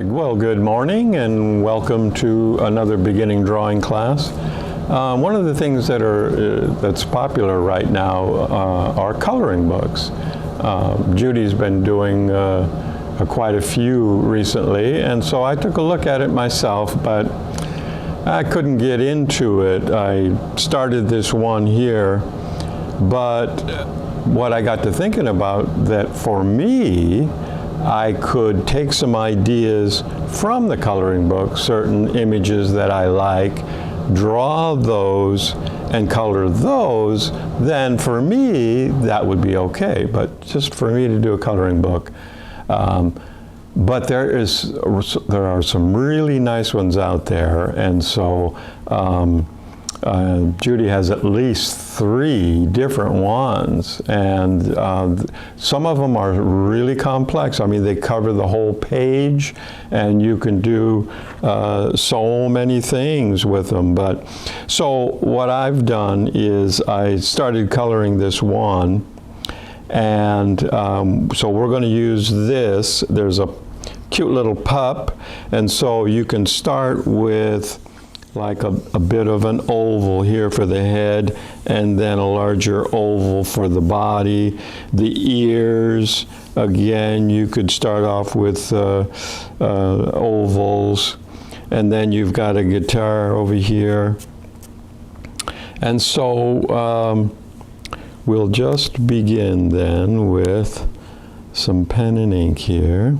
Well, good morning and welcome to another beginning drawing class. One of the things that's popular right now are coloring books. Judy's been doing quite a few recently, and so I took a look at it myself, but I couldn't get into it. I started this one here, but what I got to thinking about, that for me, I could take some ideas from the coloring book, certain images that I like, draw those and color those, then for me that would be okay. But just for me to do a coloring book. But there are some really nice ones out there, and so Judy has at least 3 different ones, and some of them are really complex. I mean, they cover the whole page, and you can do so many things with them. But so what I've done is I started coloring this one, and so we're going to use this. There's a cute little pup, and so you can start with like a bit of an oval here for the head, and then a larger oval for the body. The ears, again, you could start off with ovals, and then you've got a guitar over here. And so we'll just begin then with some pen and ink here.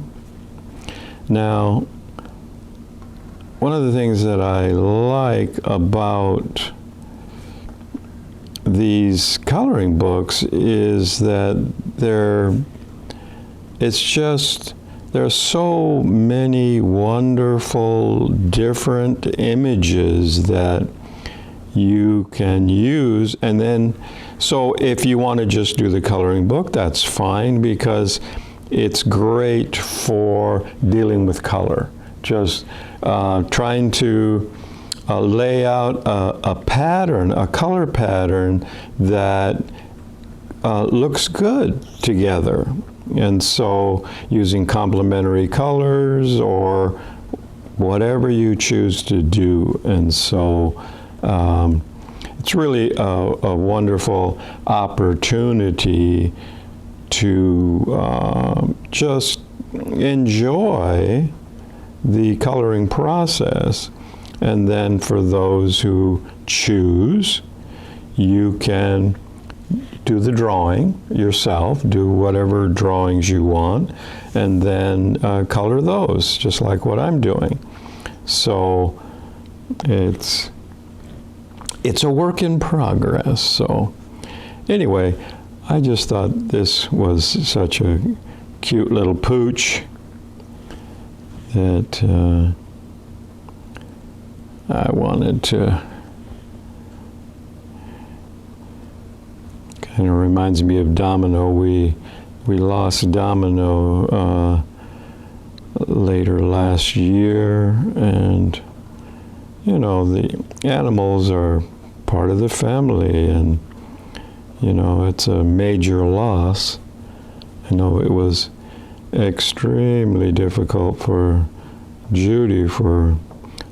Now, one of the things that I like about these coloring books is that there are so many wonderful different images that you can use, and then so if you want to just do the coloring book, that's fine, because it's great for dealing with color. Just trying to lay out a pattern, a color pattern that looks good together. And so using complementary colors or whatever you choose to do. And so it's really a wonderful opportunity to just enjoy the coloring process. And then for those who choose, you can do the drawing yourself, do whatever drawings you want, and then color those, just like what I'm doing. So it's a work in progress. So anyway, I just thought this was such a cute little pooch that I wanted to, kind of reminds me of Domino. We lost Domino later last year, and you know, the animals are part of the family, and you know, it's a major loss. I know it was extremely difficult for Judy for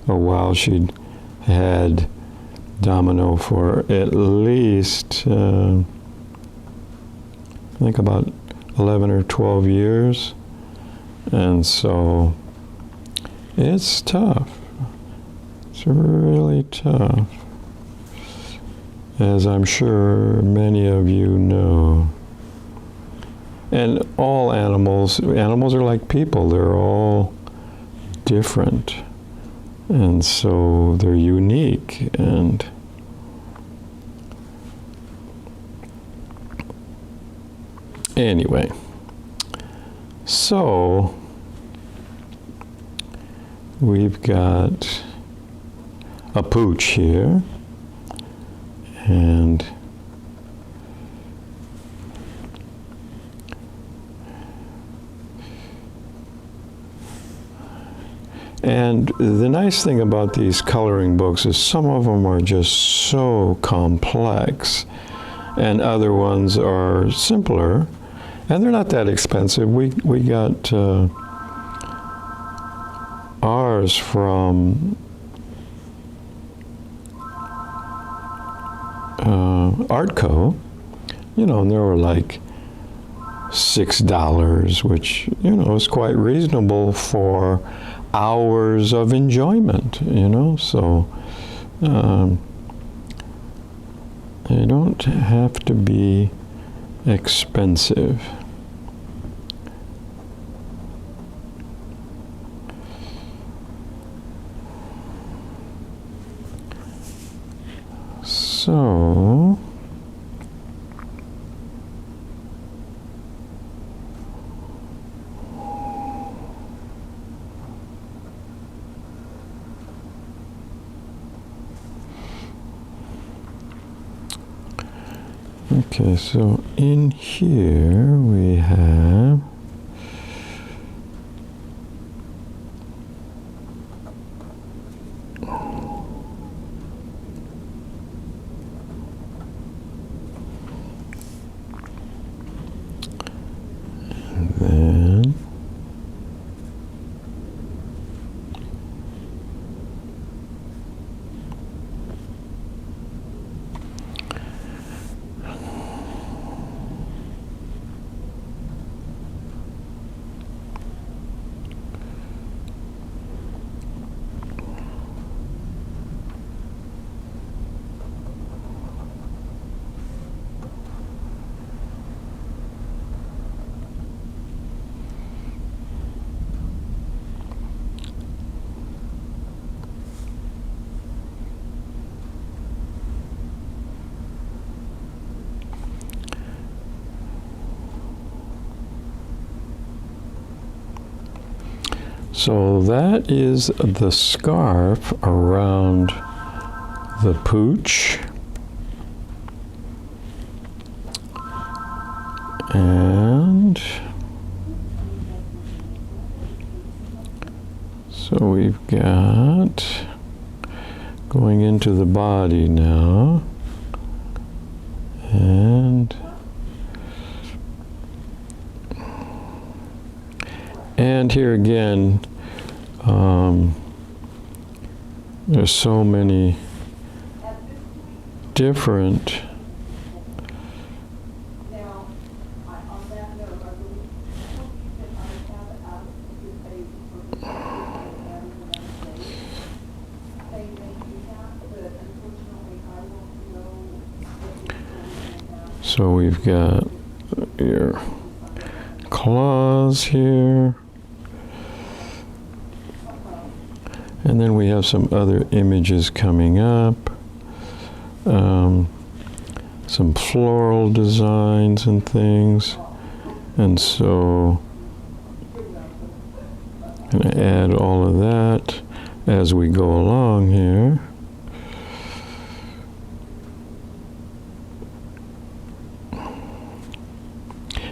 a while. She'd had Domino for at least, I think about 11 or 12 years. And so it's tough. It's really tough, as I'm sure many of you know. And all animals are like people. They're all different. And so they're unique. And anyway, so we've got a pooch here. And the nice thing about these coloring books is some of them are just so complex, and other ones are simpler, and they're not that expensive. We got stars from Artco, you know, and they were like $6, which, you know, is quite reasonable for hours of enjoyment, you know, so they don't have to be expensive. So okay, so in here we have then so that is the scarf around the pooch. And so we've got going into the body now. And here again, there's so many different so we've got your claws here. And then we have some other images coming up, some floral designs and things. And so I'm going to add all of that as we go along here.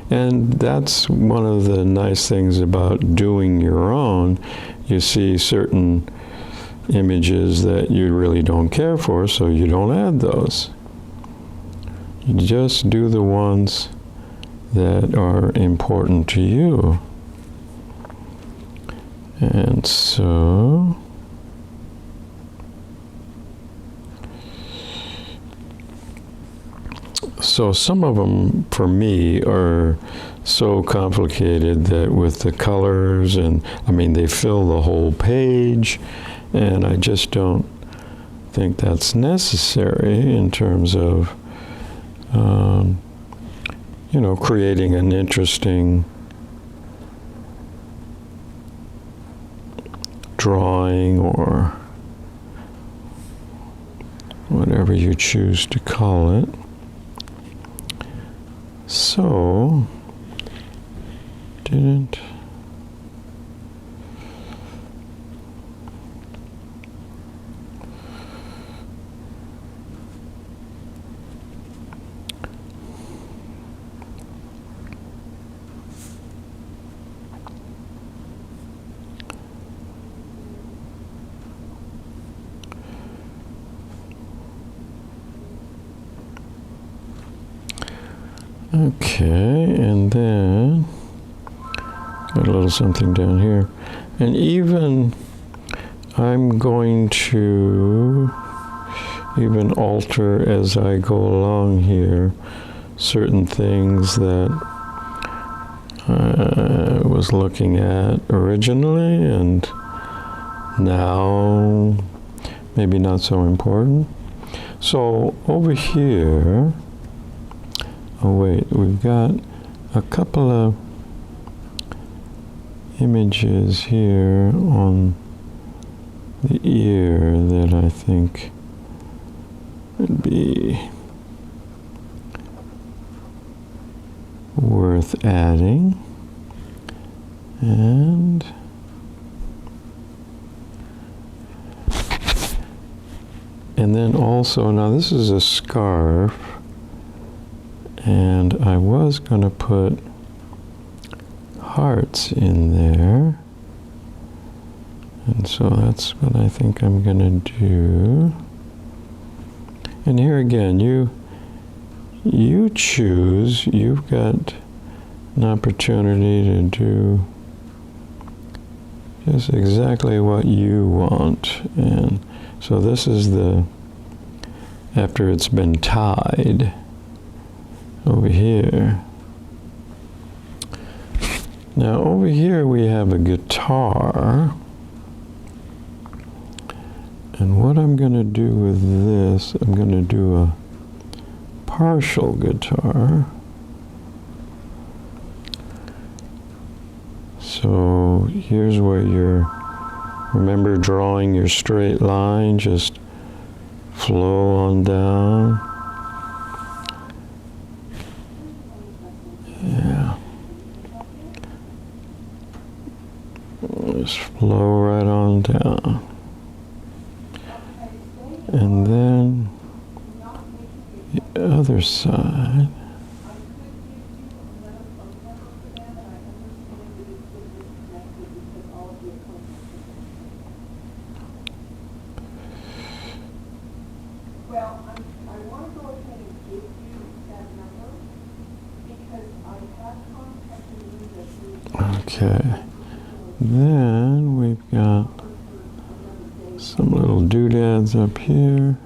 And that's one of the nice things about doing your own. You see certain images that you really don't care for, so you don't add those. You just do the ones that are important to you. And so some of them, for me, are so complicated that with the colors, and I mean, they fill the whole page, and I just don't think that's necessary in terms of, you know, creating an interesting drawing or whatever you choose to call it. So, didn't okay, and then got a little something down here. And even I'm going to even alter as I go along here certain things that I was looking at originally and now maybe not so important. So over here, oh wait, we've got a couple of images here on the ear that I think would be worth adding. And then also, now this is a scarf, and I was going to put hearts in there, and so that's what I think I'm going to do. And here again, you choose. You've got an opportunity to do just exactly what you want. And so this is after it's been tied over here. Now over here we have a guitar, and what I'm going to do with this, I'm going to do a partial guitar. So here's where remember drawing your straight line, just flow on down. Yeah. Just flow right on down. And then the other side. Okay, then we've got some little doodads up here.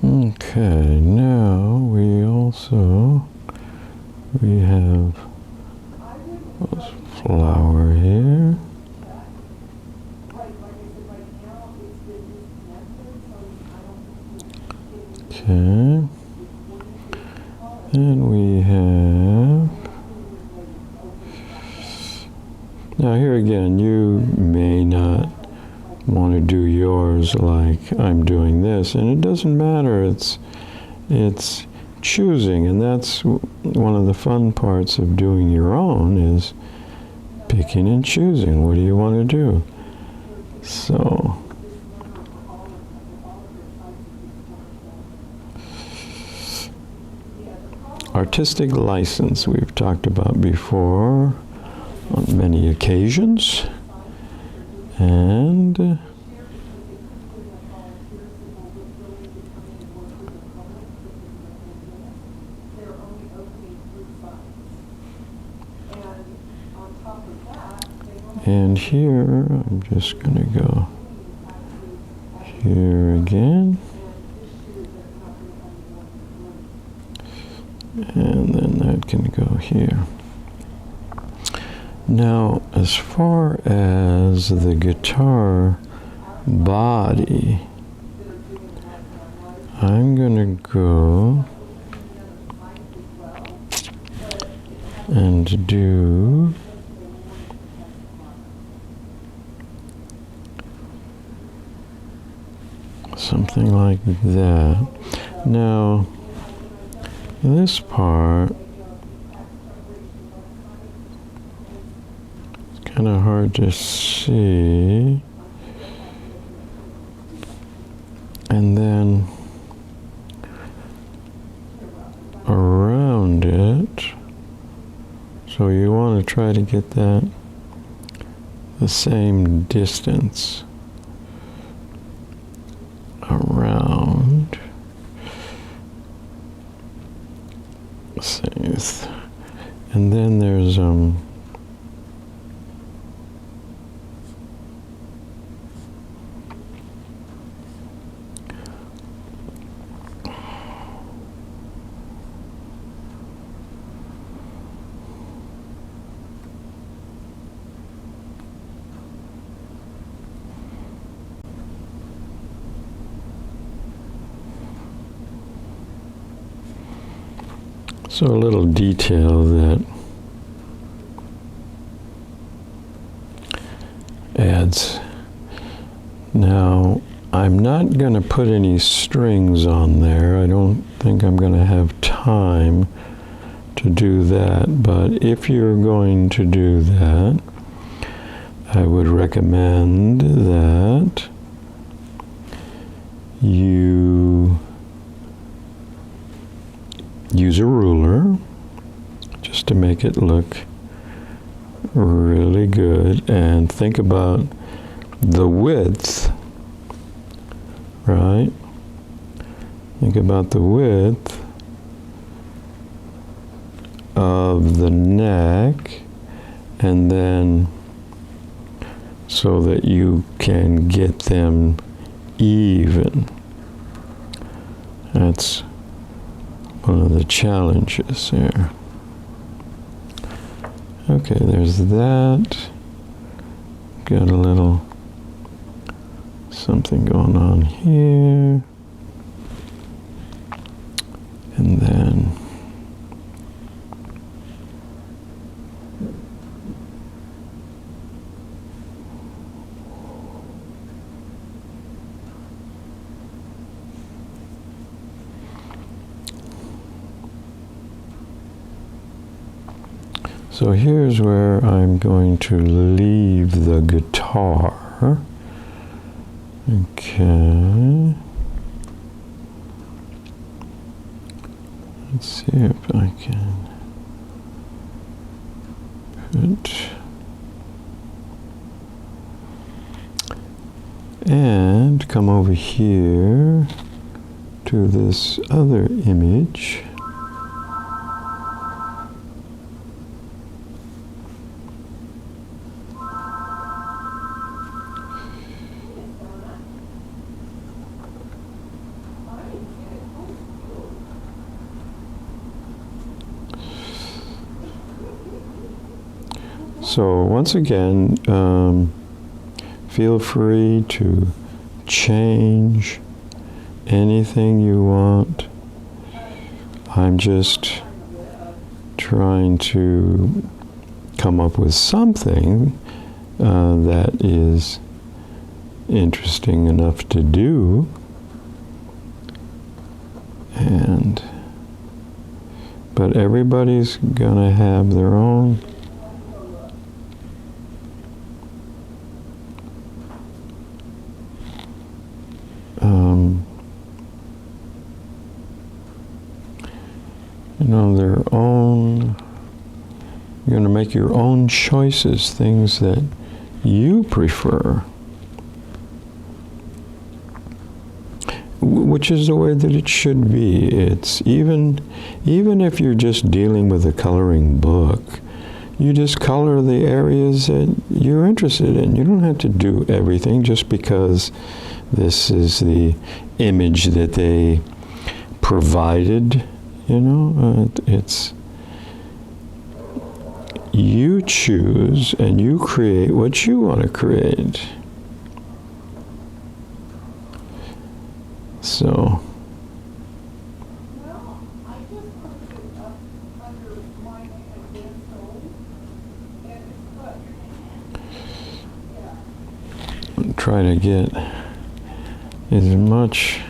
Okay, now we have this flower here. Okay, and we have, now here again, you may not want to do yours like I'm doing this, and it doesn't matter. It's choosing, and that's one of the fun parts of doing your own, is picking and choosing. What do you want to do? So artistic license we've talked about before on many occasions. And here, I'm just going to go here again. And then that can go here. Now, as far as the guitar body, I'm going to go and do something like that. Now, this part, it's kind of hard to see. And then So you want to try to get that the same distance around. And then there's so a little detail that adds. Now, I'm not going to put any strings on there. I don't think I'm going to have time to do that, but if you're going to do that, I would recommend that you use a ruler just to make it look really good, and think about the width, right? Think about the width of the neck, and then so that you can get them even. That's one of the challenges here. Okay, there's that. Got a little something going on here. And then so here's where I'm going to leave the guitar. Okay. Let's see if I can put, and come over here to this other image. So once again, feel free to change anything you want. I'm just trying to come up with something that is interesting enough to do. But everybody's gonna have their own their own, you're going to make your own choices, things that you prefer, which is the way that it should be. It's even if you're just dealing with a coloring book, you just color the areas that you're interested in. You don't have to do everything just because this is the image that they provided. You know, it's you choose and you create what you want to create. So try to get as much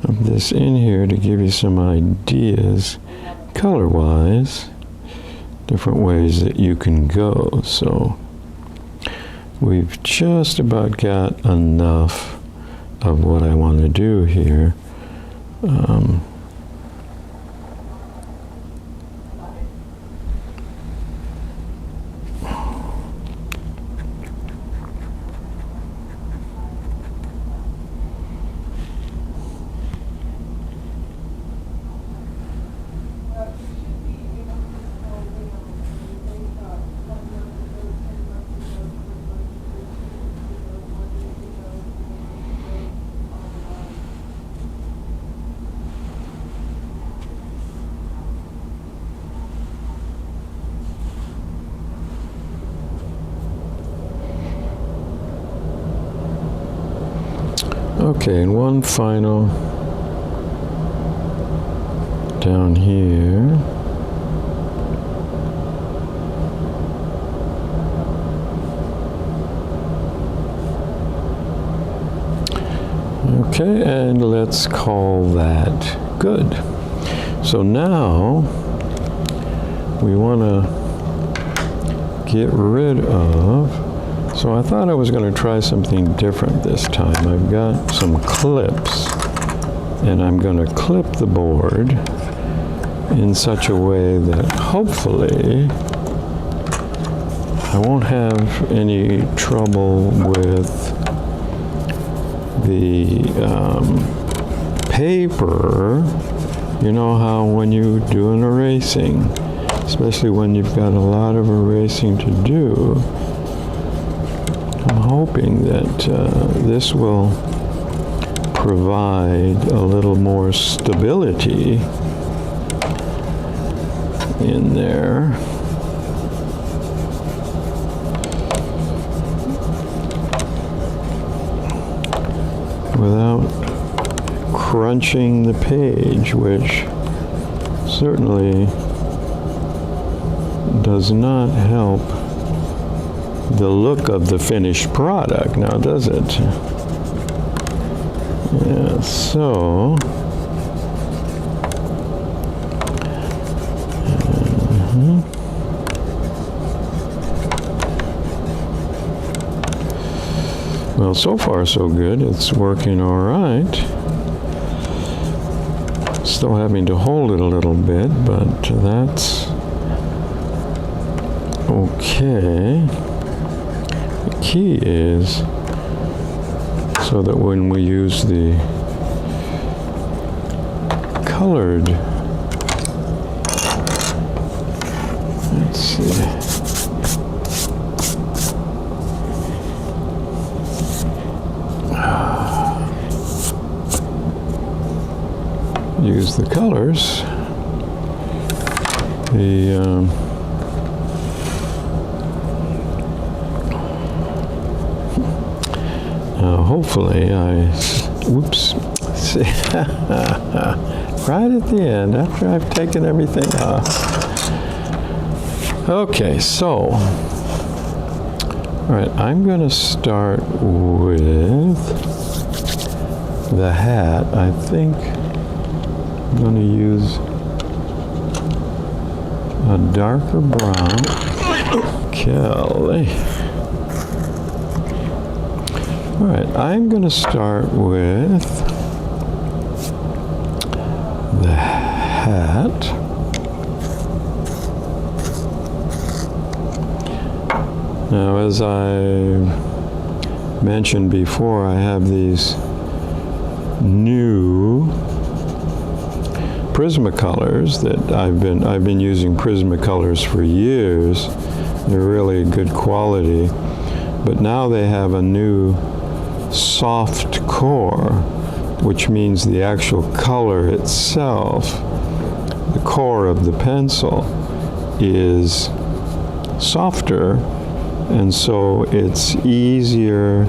of this in here to give you some ideas color-wise, different ways that you can go. So we've just about got enough of what I want to do here. Okay, and one final down here. Okay, and let's call that good. So now we want to get rid of, so I thought I was going to try something different this time. I've got some clips, and I'm going to clip the board in such a way that hopefully I won't have any trouble with the paper. You know how when you do an erasing, especially when you've got a lot of erasing to do, I'm hoping that this will provide a little more stability in there. Without crunching the page, which certainly does not help the look of the finished product, now does it? Yeah, so well, so far so good. It's working all right. Still having to hold it a little bit, but that's okay. The key is so that when we use the colored, let's see. Use the colors. Now hopefully whoops, see, right at the end after I've taken everything off. Okay, so, all right, I'm going to start with the hat. I think I'm going to use a darker brown. Kelly. All right, I'm going to start with the hat. Now, as I mentioned before, I have these new Prismacolors that I've been using Prismacolors for years. They're really good quality, but now they have a new soft core, which means the actual color itself, the core of the pencil, is softer, and so it's easier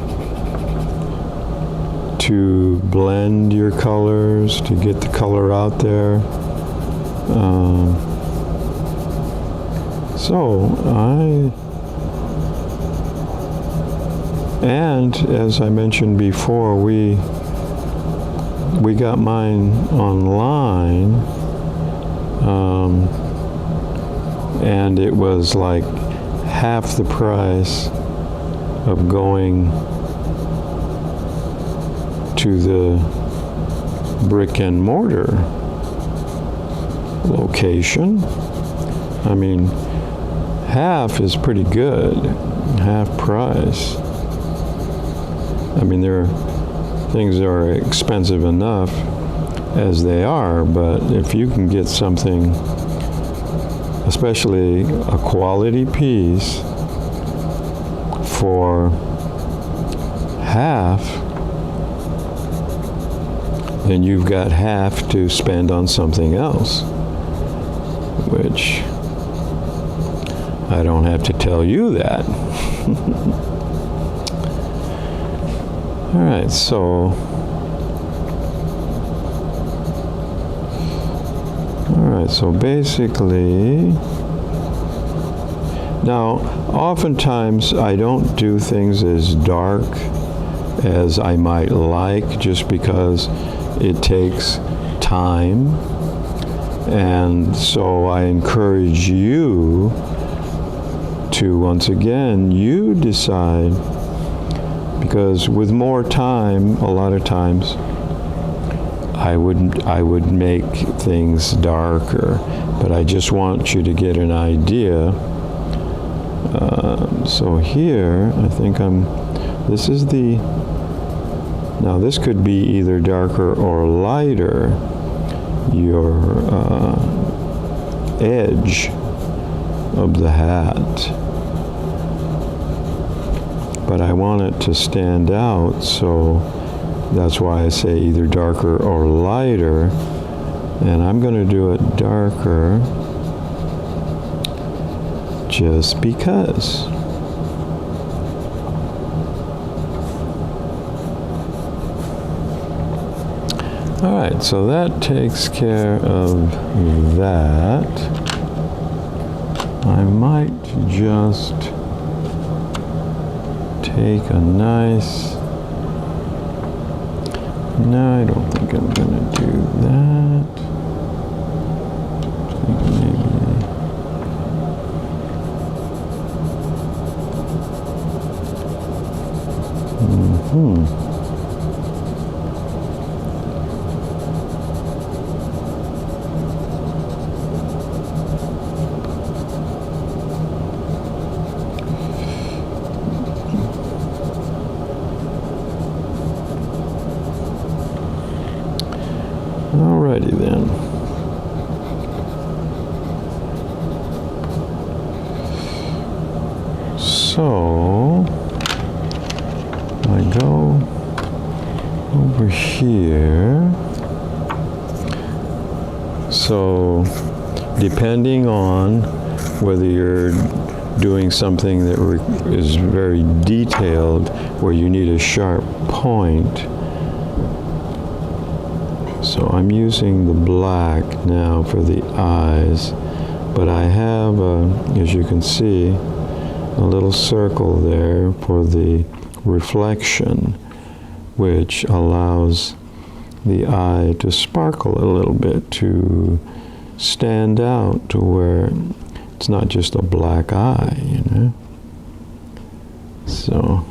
to blend your colors, to get the color out there. And as I mentioned before, we got mine online, and it was like half the price of going to the brick and mortar location. I mean, half is pretty good, half price. I mean, things are expensive enough as they are, but if you can get something, especially a quality piece, for half, then you've got half to spend on something else, which I don't have to tell you that. All right, so right, so basically, now oftentimes I don't do things as dark as I might like just because it takes time, and so I encourage you to, once again, you decide, because with more time, a lot of times I would make things darker, but I just want you to get an idea. So here, I think this is now this could be either darker or lighter, your edge of the hat. But I want it to stand out, so that's why I say either darker or lighter. And I'm going to do it darker just because. All right, so that takes care of that. I might just take a nice, no, I don't think I'm going to do that. Maybe. Alrighty then. So I go over here. So depending on whether you're doing something that is very detailed, where you need a sharp point, so I'm using the black now for the eyes, but I have, as you can see, a little circle there for the reflection, which allows the eye to sparkle a little bit, to stand out, to where it's not just a black eye, you know. So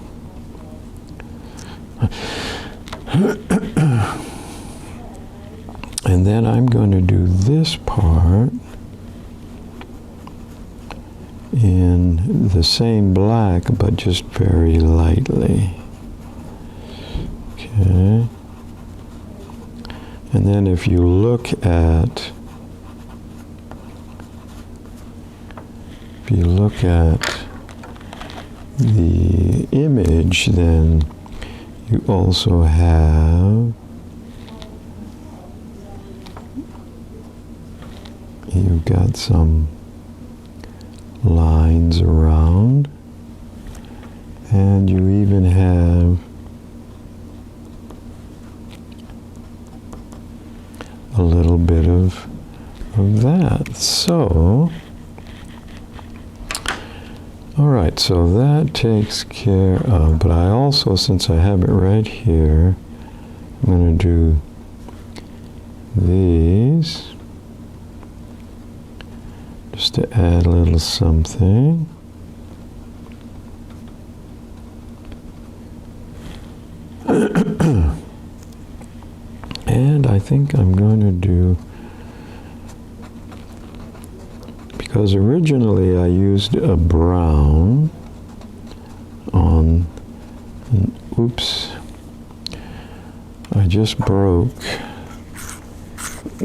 and then I'm going to do this part in the same black, but just very lightly. Okay. And then if you look at the image, then you also have, you've got some lines around, and you even have a little bit of that. So, all right, so that takes care of, but I also, since I have it right here, I'm going to do these, just to add a little something. And I think I'm going to do, because originally I used a brown on, oops, I just broke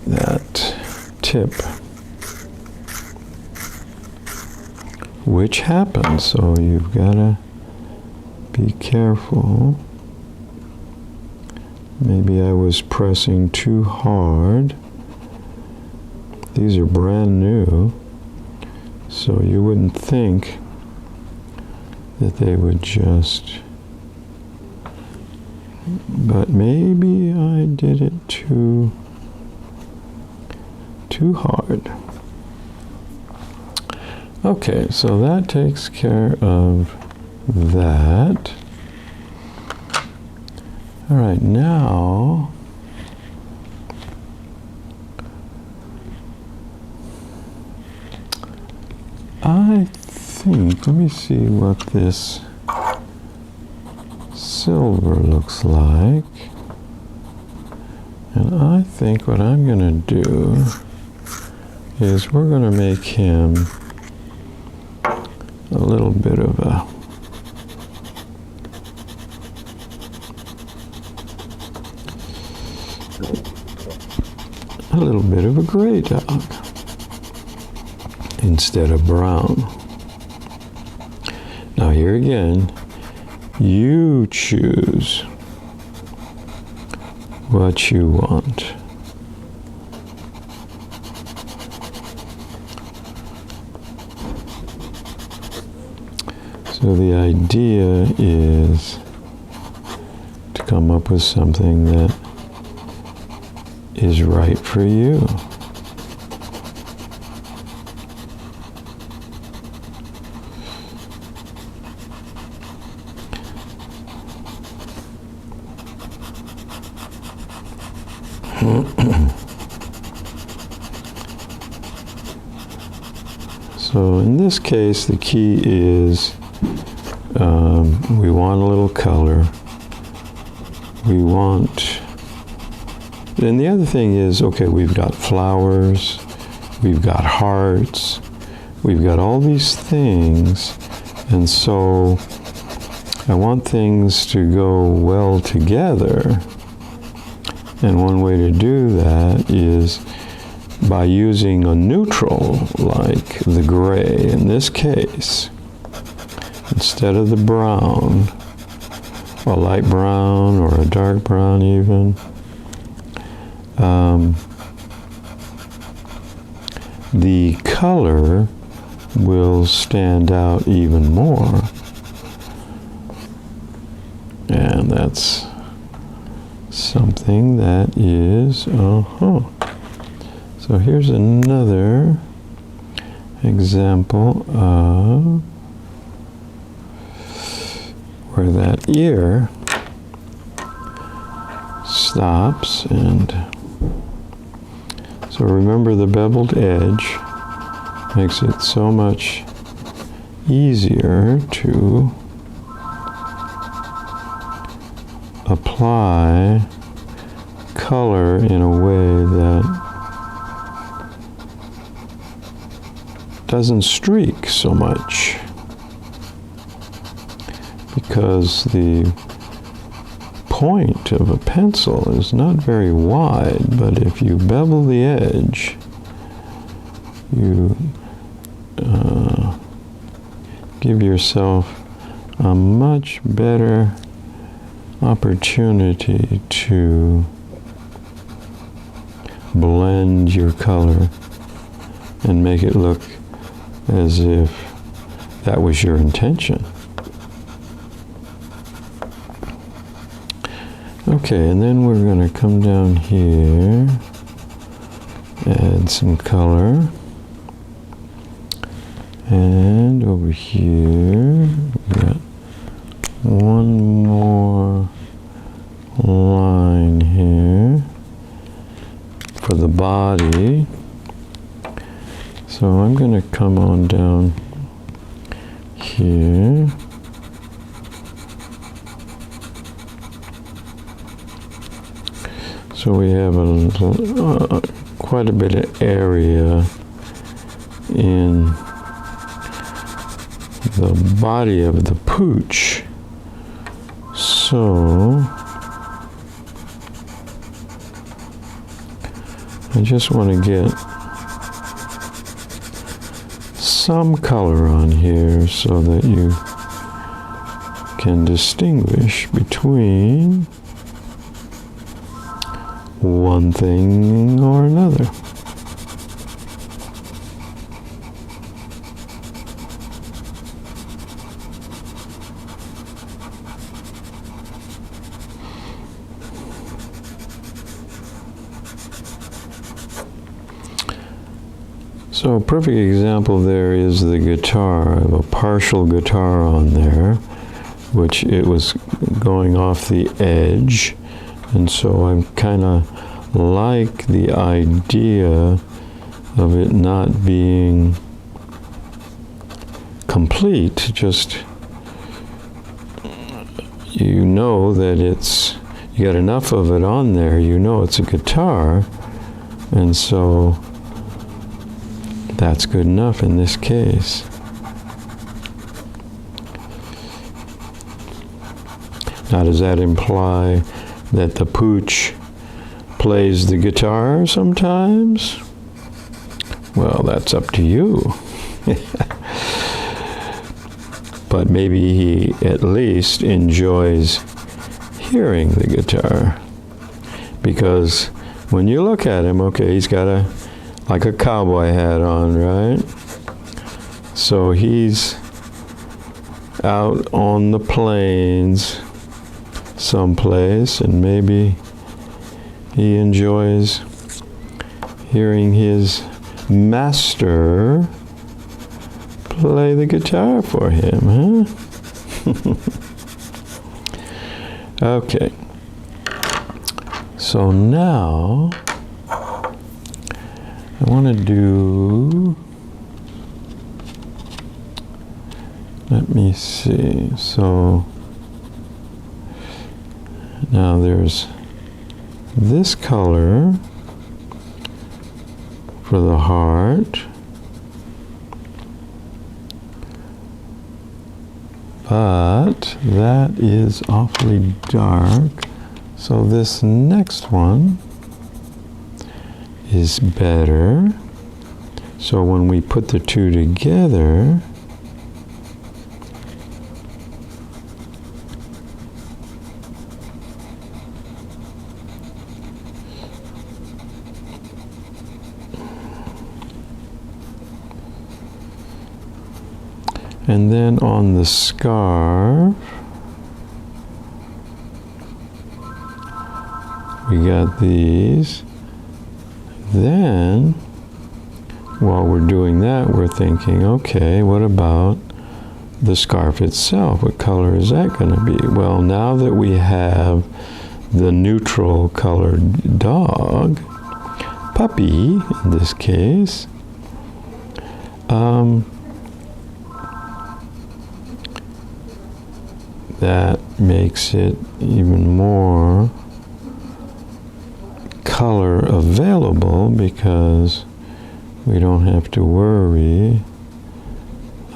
that tip, which happens, so you've got to be careful. Maybe I was pressing too hard. These are brand new, so you wouldn't think that they would just, but maybe I did it too too hard. Okay, so that takes care of that. All right, now I think, let me see what this silver looks like. And I think what I'm going to do is we're going to make him a little bit of a gray dog instead of brown. Now here again, you choose what you want. So the idea is to come up with something that is right for you. So in this case, the key is we want a little color. We want, and the other thing is, okay, we've got flowers, we've got hearts, we've got all these things, and so I want things to go well together. And one way to do that is by using a neutral like the gray in this case, instead of the brown, a light brown or a dark brown even. The color will stand out even more. And that's something that is, So here's another example of where that ear stops, and so remember the beveled edge makes it so much easier to apply color in a way that doesn't streak so much, because the point of a pencil is not very wide, but if you bevel the edge, you give yourself a much better opportunity to blend your color and make it look as if that was your intention. Okay, and then we're going to come down here, add some color, and over here we got one more line here for the body. So I'm going to come on down here. So we have a little, quite a bit of area in the body of the pooch. So I just want to get some color on here so that you can distinguish between one thing or another. So a perfect example there is the guitar. I have a partial guitar on there, which it was going off the edge. And so I'm kind of like the idea of it not being complete, just you know that you got enough of it on there, you know it's a guitar, and so that's good enough in this case. Now, does that imply that the pooch plays the guitar sometimes? Well, that's up to you. But maybe he at least enjoys hearing the guitar. Because when you look at him, okay, he's got like a cowboy hat on, right? So he's out on the plains someplace, and maybe he enjoys hearing his master play the guitar for him, huh? Okay. So now I want to do, let me see, so now there's this color for the heart, but that is awfully dark, so this next one is better. So when we put the two together, and then on the scarf, we got these. Then, while we're doing that, we're thinking, okay, what about the scarf itself? What color is that going to be? Well, now that we have the neutral colored dog, puppy in this case, that makes it even more color available, because we don't have to worry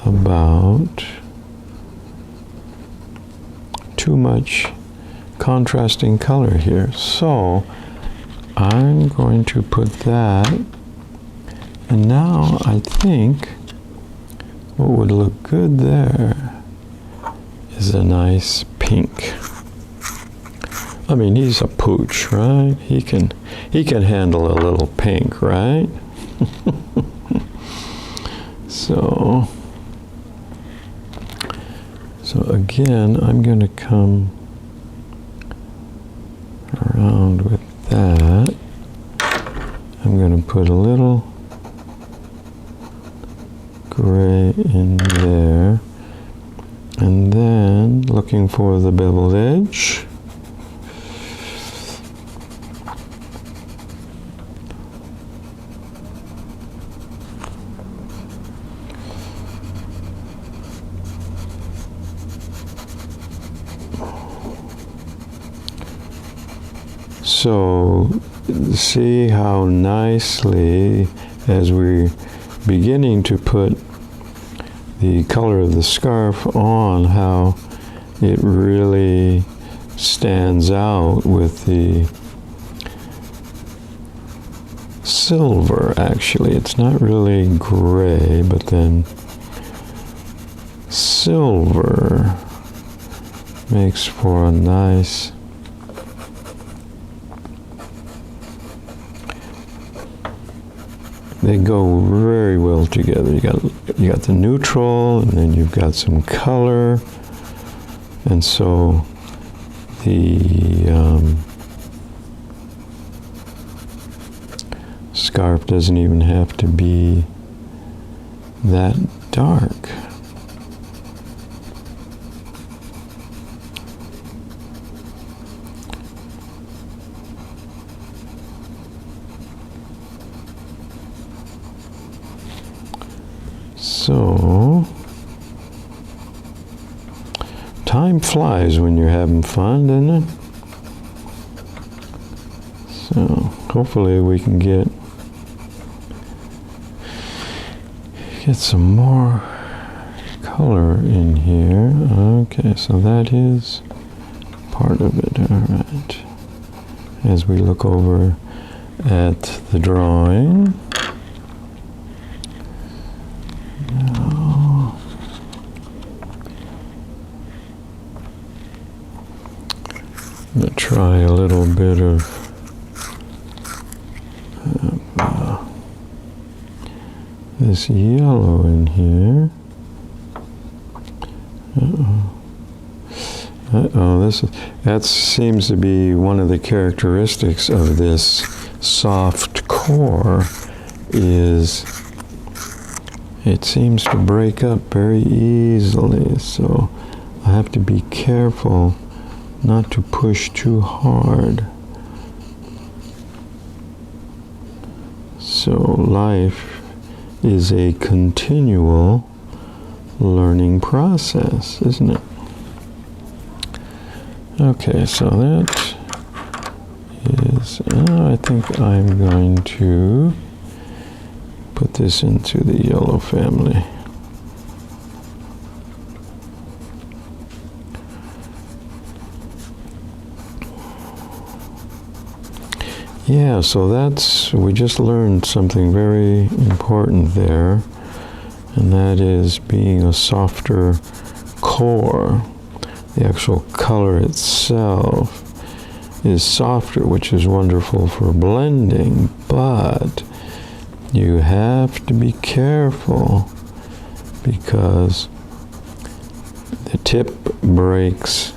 about too much contrasting color here. So I'm going to put that, and now I think what would look good there is a nice pink. I mean, he's a pooch, right? He can handle a little pink, right? So again, I'm going to come around with that. I'm going to put a little gray in there, and then looking for the beveled edge. So see how nicely, as we're beginning to put the color of the scarf on, how it really stands out with the silver. Actually, it's not really gray, but then silver makes for a nice they go very well together. You got the neutral, and then you've got some color, and so the scarf doesn't even have to be that dark. So, time flies when you're having fun, doesn't it? So, hopefully we can get some more color in here. Okay, so that is part of it. All right. As we look over at the drawing. Now, I'm going to try a little bit of this yellow in here. That seems to be one of the characteristics of this soft core, is it seems to break up very easily, so I have to be careful not to push too hard. So life is a continual learning process, isn't it? Okay, so that is, I think I'm going to put this into the yellow family. Yeah, so we just learned something very important there, and that is being a softer core. The actual color itself is softer, which is wonderful for blending, but you have to be careful because the tip breaks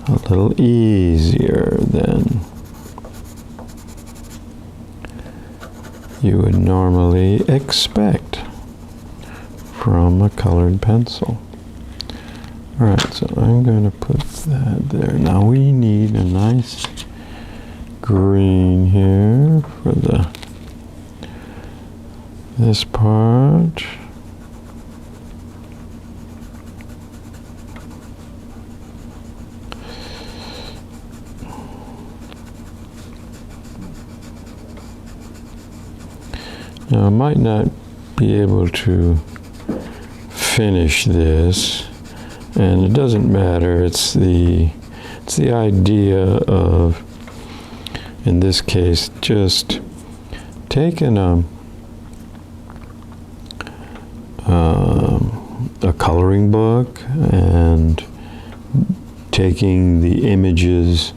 a little easier than you would normally expect from a colored pencil. All right, so I'm going to put that there. Now we need a nice green here for this part. Now I might not be able to finish this, and it doesn't matter. It's the idea of, in this case, just taking a coloring book and taking the images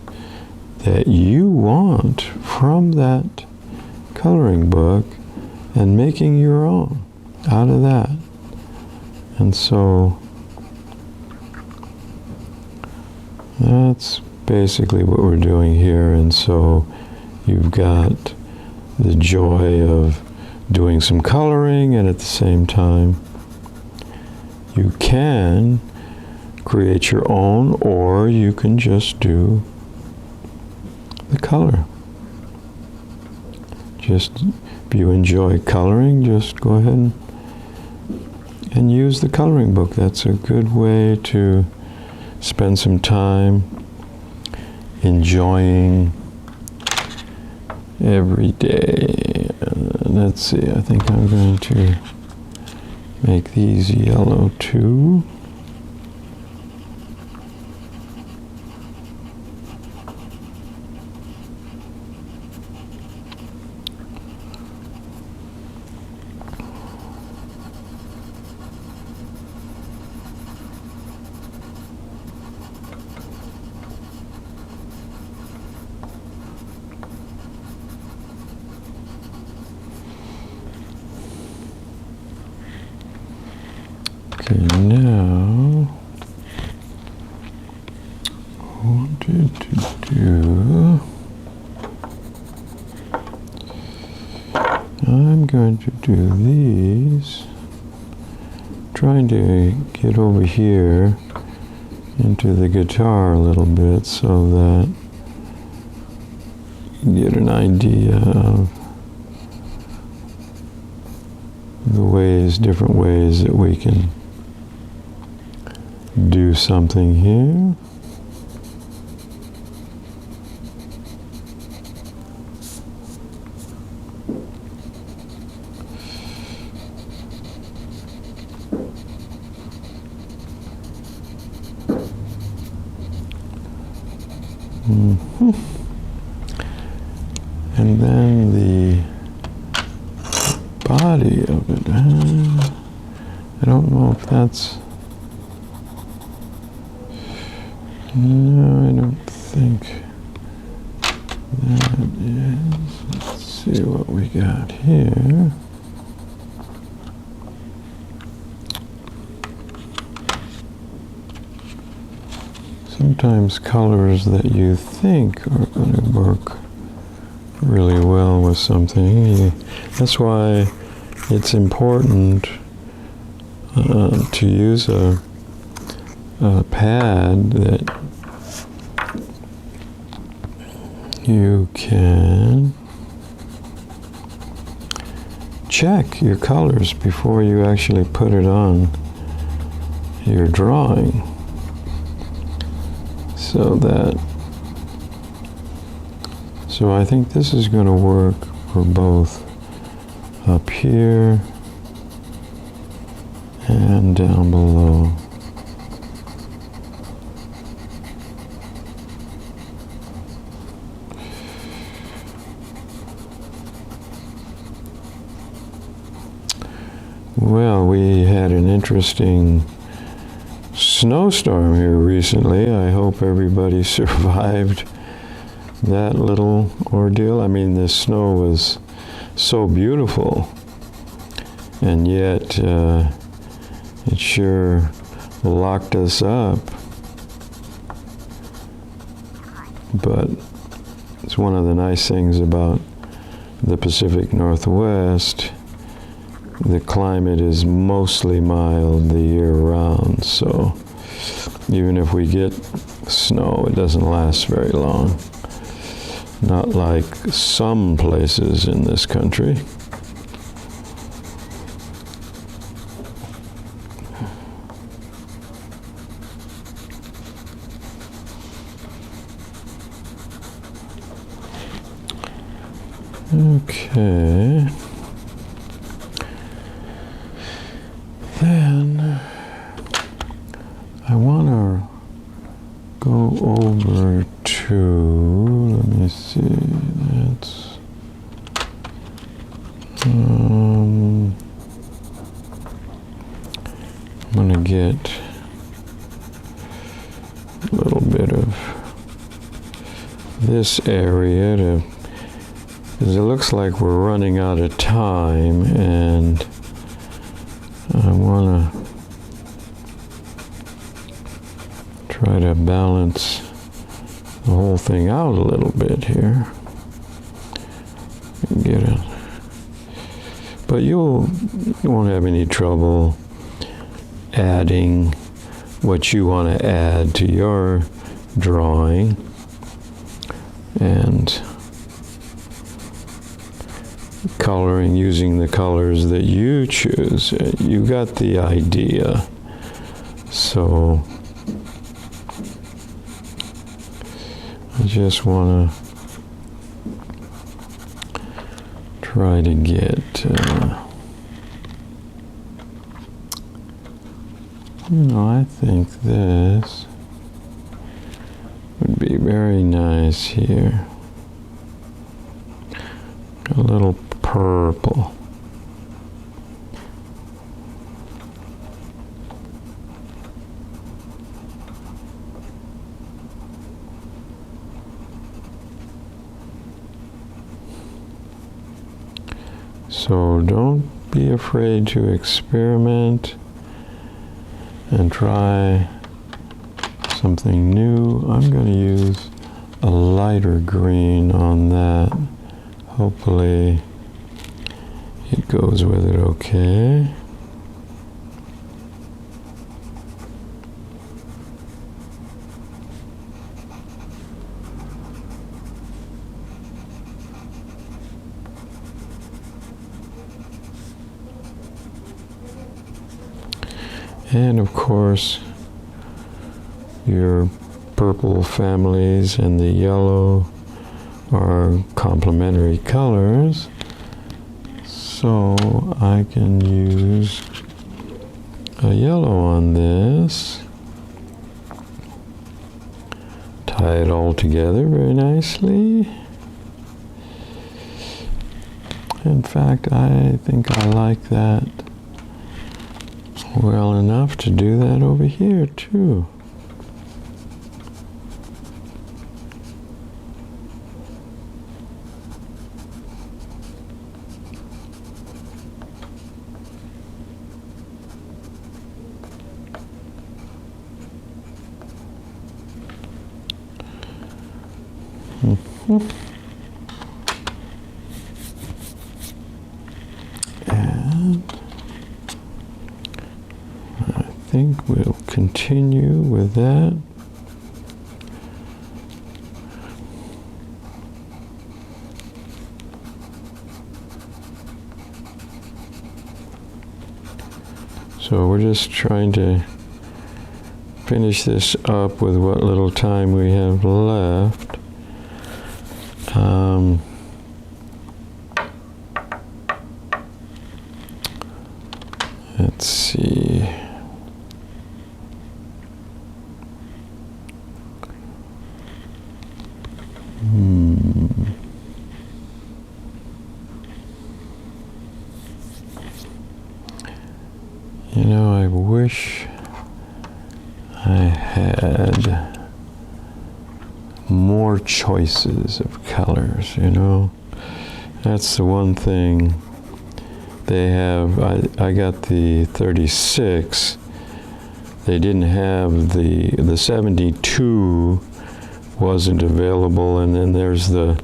that you want from that coloring book and making your own out of that. And so that's basically what we're doing here. And so you've got the joy of doing some coloring, and at the same time you can create your own, or you can just do the color. Just, if you enjoy coloring, just go ahead and use the coloring book. That's a good way to spend some time enjoying every day. Let's see, I think I'm going to make these yellow too. Okay, now I wanted to do, I'm going to do these trying to get over here into the guitar a little bit so that you get an idea of the different ways that we can do something here. And then the body of it, I don't know if that's, no, I don't think that is. Let's see what we got here. Sometimes colors that you think are going to work really well with something. That's why it's important to use a pad that you can check your colors before you actually put it on your drawing. So I think this is going to work for both up here and down below. Well, we had an interesting snowstorm here recently. I hope everybody survived that little ordeal. I mean, the snow was so beautiful, and yet it sure locked us up. But it's one of the nice things about the Pacific Northwest. The climate is mostly mild the year round, so even if we get snow, it doesn't last very long. Not like some places in this country. Okay. Then I want to go over to, let me see, that's, I'm going to get a little bit of this area to, because it looks like we're running out of time, and I want to try to balance the whole thing out a little bit here. Get it. But you won't have any trouble adding what you want to add to your drawing, and coloring using the colors that you choose. You got the idea. So I just want to try to get I think this would be very nice here. A little purple. So don't be afraid to experiment and try something new. I'm going to use a lighter green on that. Hopefully it goes with it okay. And of course, your purple families and the yellow are complementary colors. So I can use a yellow on this, tie it all together very nicely. In fact, I think I like that well enough to do that over here too. And I think we'll continue with that. So we're just trying to finish this up with what little time we have left. Let's see. You know, I wish I had more choices of colors, you know. That's the one thing they have. I got the 36. They didn't have the 72 wasn't available, and then there's the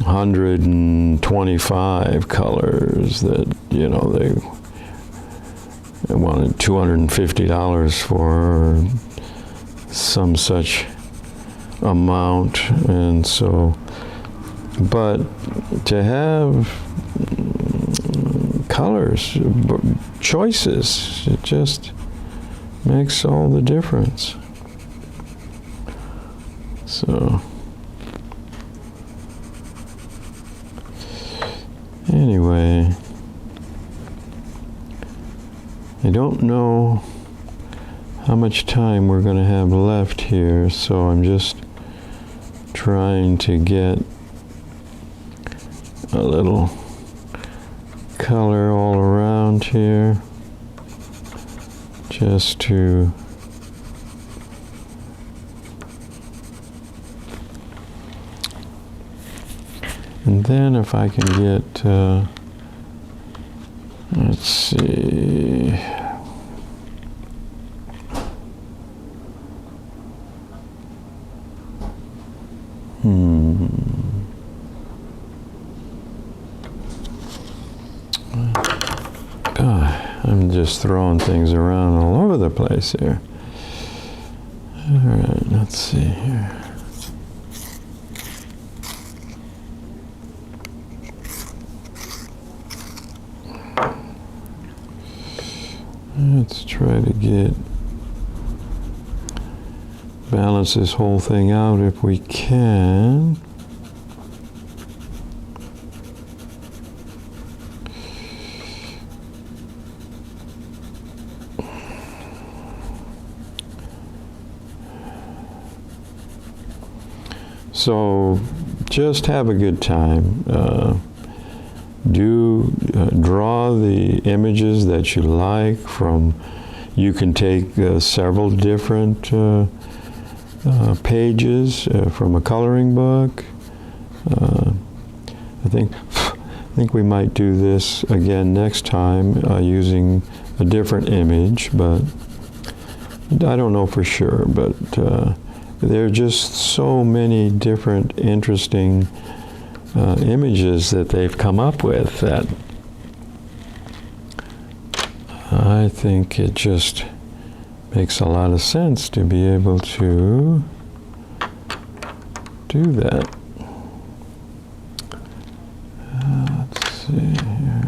125 colors that, you know, they wanted $250 for some such amount. And so, but to have colors, choices, it just makes all the difference. So anyway, I don't know how much time we're going to have left here, so I'm just trying to get a little color all around here, just to and then if I can get let's see, I'm just throwing things around all over the place here. All right, let's see here. Let's try to balance this whole thing out if we can. So just have a good time. Draw the images that you like from. You can take several different pages from a coloring book. I think we might do this again next time using a different image, but I don't know for sure. But there are just so many different interesting images that they've come up with that I think it just makes a lot of sense to be able to do that. Let's see here.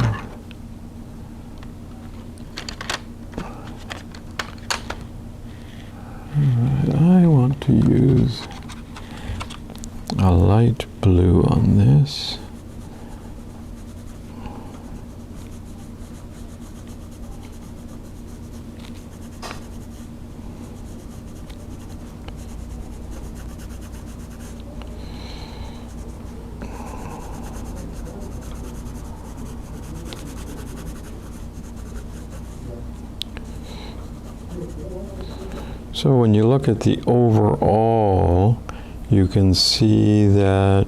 So when you look at the overall, you can see that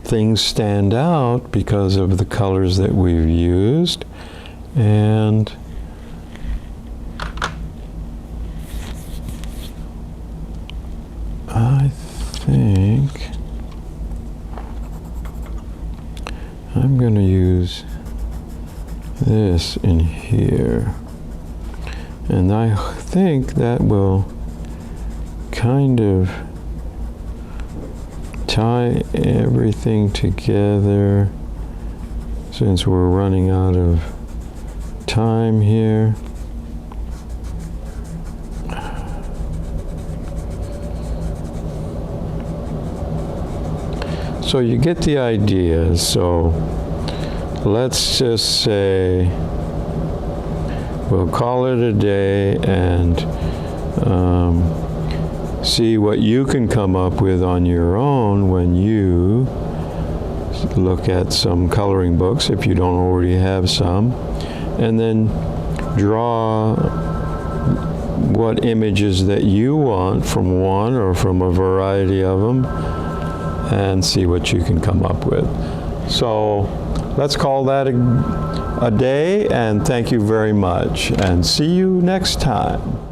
things stand out because of the colors that we've used. And I think I'm going to use this in here. And I think that will kind of tie everything together since we're running out of time here. So you get the idea. So let's just say we'll call it a day and see what you can come up with on your own when you look at some coloring books, if you don't already have some, and then draw what images that you want from one or from a variety of them, and see what you can come up with. So let's call that a day, and thank you very much, and see you next time.